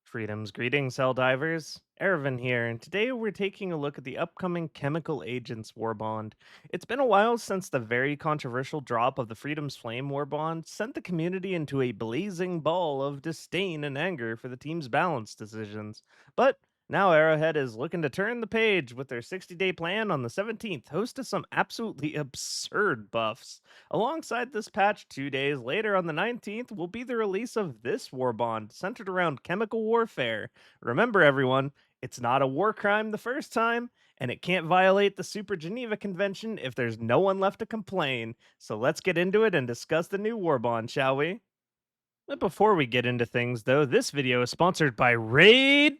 Freedom's greetings, Helldivers. Ervin here, and today we're taking a look at the upcoming Chemical Agents Warbond. It's been a while since the very controversial drop of the Freedom's Flame Warbond sent the community into a blazing ball of disdain and anger for the team's balance decisions. But now Arrowhead is looking to turn the page with their 60-day plan on the 17th, host to some absolutely absurd buffs. Alongside this patch, 2 days later on the 19th, will be the release of this war bond centered around chemical warfare. Remember, everyone, it's not a war crime the first time, and it can't violate the Super Geneva Convention if there's no one left to complain. So let's get into it and discuss the new war bond, shall we? But before we get into things, though, this video is sponsored by Raid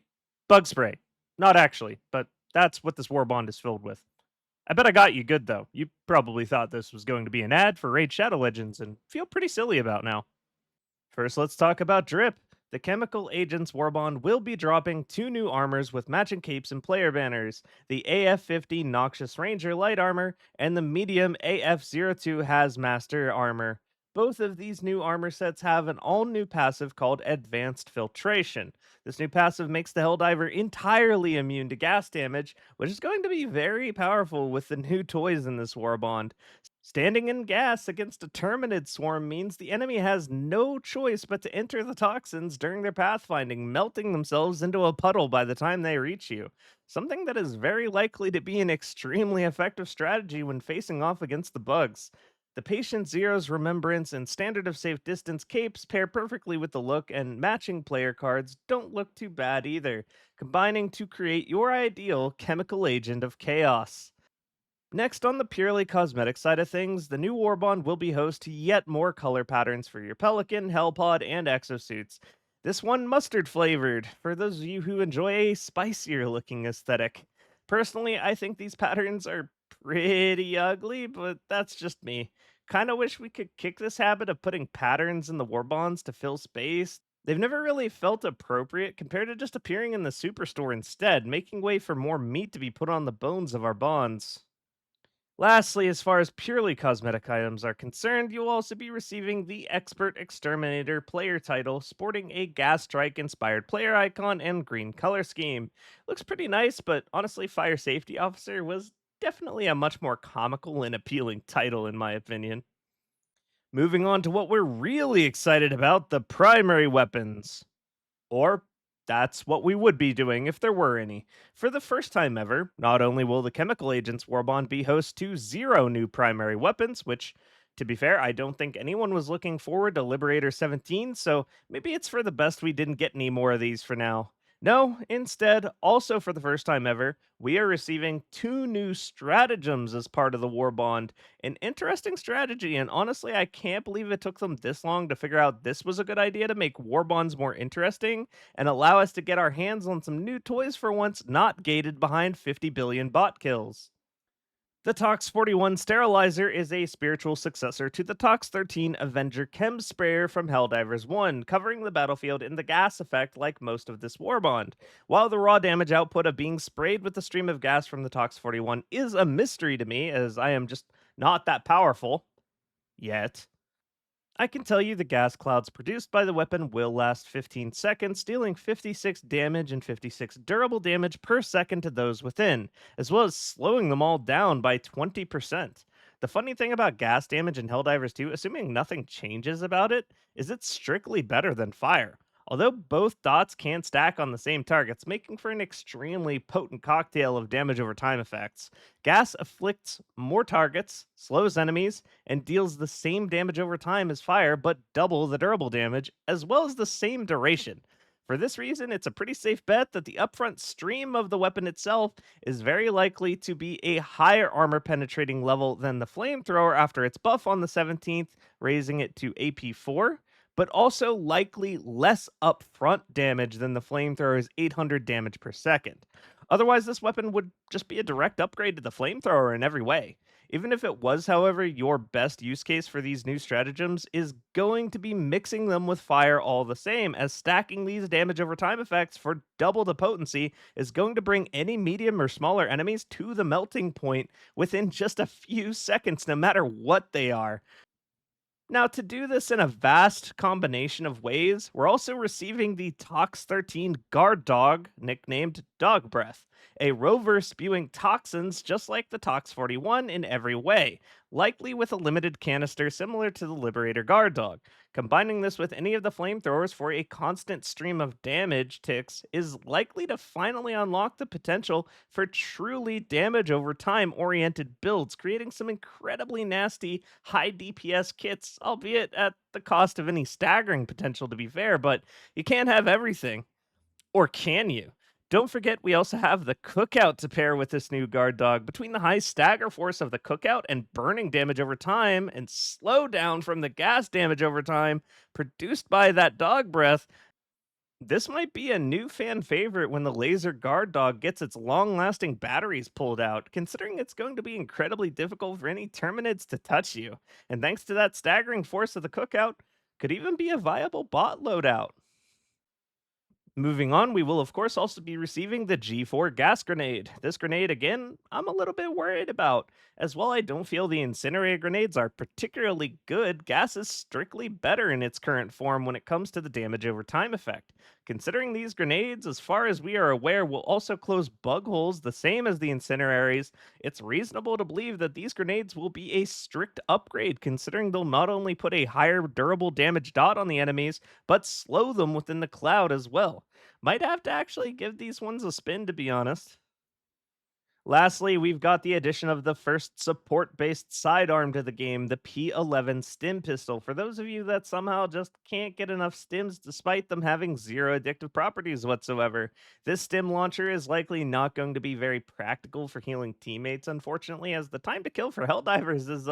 Bug Spray. Not actually, but that's what this war bond is filled with. I bet I got you good though. You probably thought this was going to be an ad for Raid Shadow Legends and feel pretty silly about now. First, let's talk about Drip. The Chemical Agents Warbond will be dropping two new armors with matching capes and player banners, the AF-50 Noxious Ranger Light Armor and the medium AF-02 Hazmaster Armor. Both of these new armor sets have an all-new passive called Advanced Filtration. This new passive makes the Helldiver entirely immune to gas damage, which is going to be very powerful with the new toys in this Warbond. Standing in gas against a Terminid swarm means the enemy has no choice but to enter the toxins during their pathfinding, melting themselves into a puddle by the time they reach you. Something that is very likely to be an extremely effective strategy when facing off against the bugs. The Patient Zero's Remembrance and Standard of Safe Distance capes pair perfectly with the look, and matching player cards don't look too bad either, combining to create your ideal chemical agent of chaos. Next, on the purely cosmetic side of things, the new Warbond will be host to yet more color patterns for your Pelican, Hellpod, and exosuits. This one mustard flavored, for those of you who enjoy a spicier looking aesthetic. Personally, I think these patterns are pretty ugly, but that's just me. Kinda wish we could kick this habit of putting patterns in the Warbonds to fill space. They've never really felt appropriate compared to just appearing in the Superstore instead, making way for more meat to be put on the bones of our bonds. Lastly, as far as purely cosmetic items are concerned, you'll also be receiving the Expert Exterminator player title, sporting a gas strike inspired player icon and green color scheme. Looks pretty nice, but honestly, Fire Safety Officer was definitely a much more comical and appealing title, in my opinion. Moving on to what we're really excited about, the primary weapons. Or that's what we would be doing if there were any. For the first time ever, not only will the Chemical Agents Warbond be host to zero new primary weapons, which, to be fair, I don't think anyone was looking forward to Liberator 17, so maybe it's for the best we didn't get any more of these for now. No, instead, also for the first time ever, we are receiving two new stratagems as part of the War Bond. An interesting strategy, and honestly, I can't believe it took them this long to figure out this was a good idea to make War Bonds more interesting and allow us to get our hands on some new toys for once not gated behind 50 billion bot kills. The Tox 41 Sterilizer is a spiritual successor to the Tox 13 Avenger Chem Sprayer from Helldivers 1, covering the battlefield in the gas effect like most of this warbond. While the raw damage output of being sprayed with the stream of gas from the Tox 41 is a mystery to me, as I am just not that powerful yet, I can tell you the gas clouds produced by the weapon will last 15 seconds, dealing 56 damage and 56 durable damage per second to those within, as well as slowing them all down by 20%. The funny thing about gas damage in Helldivers 2, assuming nothing changes about it, is it's strictly better than fire. Although both dots can stack on the same targets, making for an extremely potent cocktail of damage over time effects. Gas afflicts more targets, slows enemies, and deals the same damage over time as fire, but double the durable damage, as well as the same duration. For this reason, it's a pretty safe bet that the upfront stream of the weapon itself is very likely to be a higher armor penetrating level than the flamethrower after its buff on the 17th, raising it to AP4, but also likely less upfront damage than the flamethrower's 800 damage per second. Otherwise, this weapon would just be a direct upgrade to the flamethrower in every way. Even if it was, however, your best use case for these new stratagems is going to be mixing them with fire all the same, as stacking these damage over time effects for double the potency is going to bring any medium or smaller enemies to the melting point within just a few seconds, no matter what they are. Now, to do this in a vast combination of ways, we're also receiving the Tox 13 guard dog, nicknamed Dog Breath, a rover spewing toxins just like the Tox 41 in every way, likely with a limited canister similar to the Liberator guard dog. Combining this with any of the flamethrowers for a constant stream of damage ticks is likely to finally unlock the potential for truly damage over time oriented builds, creating some incredibly nasty high DPS kits, albeit at the cost of any staggering potential, to be fair, but you can't have everything. Or can you? Don't forget, we also have the cookout to pair with this new guard dog. Between the high stagger force of the cookout and burning damage over time, and slow down from the gas damage over time produced by that dog breath, this might be a new fan favorite when the laser guard dog gets its long lasting batteries pulled out, considering it's going to be incredibly difficult for any Terminids to touch you. And thanks to that staggering force of the cookout, could even be a viable bot loadout. Moving on, we will of course also be receiving the G4 gas grenade. This grenade, again, I'm a little bit worried about. As while I don't feel the incinerator grenades are particularly good, gas is strictly better in its current form when it comes to the damage over time effect. Considering these grenades, as far as we are aware, will also close bug holes the same as the incineraries, it's reasonable to believe that these grenades will be a strict upgrade, considering they'll not only put a higher durable damage dot on the enemies, but slow them within the cloud as well. Might have to actually give these ones a spin, to be honest. Lastly, we've got the addition of the first support based sidearm to the game, the P11 Stim Pistol. For those of you that somehow just can't get enough stims despite them having zero addictive properties whatsoever, this stim launcher is likely not going to be very practical for healing teammates, unfortunately, as the time to kill for Helldivers is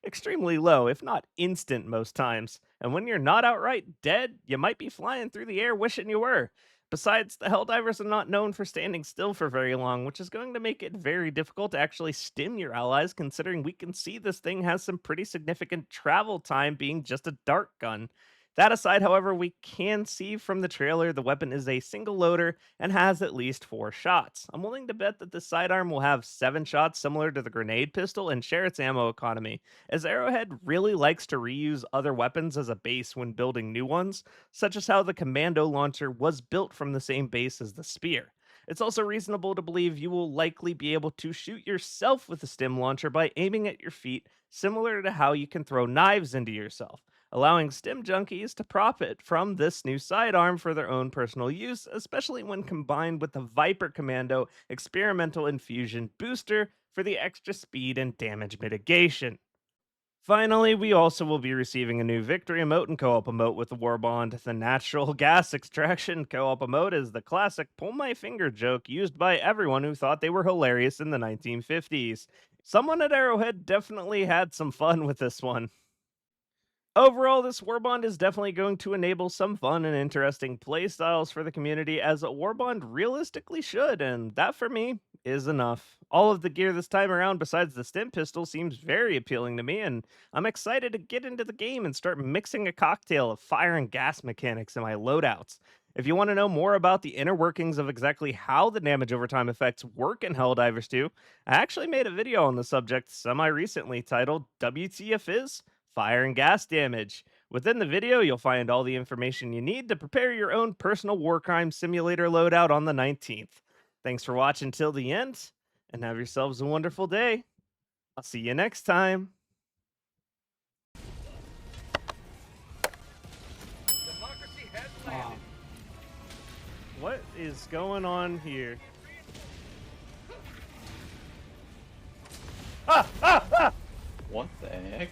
extremely low, if not instant most times. And when you're not outright dead, you might be flying through the air wishing you were. Besides, the Helldivers are not known for standing still for very long, which is going to make it very difficult to actually stim your allies, considering we can see this thing has some pretty significant travel time being just a dart gun. That aside, however, we can see from the trailer the weapon is a single loader and has at least 4 shots. I'm willing to bet that the sidearm will have 7 shots similar to the grenade pistol and share its ammo economy, as Arrowhead really likes to reuse other weapons as a base when building new ones, such as how the commando launcher was built from the same base as the spear. It's also reasonable to believe you will likely be able to shoot yourself with the stim launcher by aiming at your feet, similar to how you can throw knives into yourself, allowing stim junkies to profit from this new sidearm for their own personal use, especially when combined with the Viper Commando experimental infusion booster for the extra speed and damage mitigation. Finally, we also will be receiving a new victory emote and co-op emote with the Warbond. The natural gas extraction co-op emote is the classic pull my finger joke used by everyone who thought they were hilarious in the 1950s. Someone at Arrowhead definitely had some fun with this one. Overall, this Warbond is definitely going to enable some fun and interesting playstyles for the community, as a Warbond realistically should, and that for me is enough. All of the gear this time around, besides the stim pistol, seems very appealing to me, and I'm excited to get into the game and start mixing a cocktail of fire and gas mechanics in my loadouts. If you want to know more about the inner workings of exactly how the damage over time effects work in Helldivers 2, I actually made a video on the subject semi recently titled WTF is Fire and Gas Damage. Within the video, you'll find all the information you need to prepare your own personal war crime simulator loadout on the 19th. Thanks for watching till the end, and have yourselves a wonderful day. I'll see you next time. What is going on here? What the heck?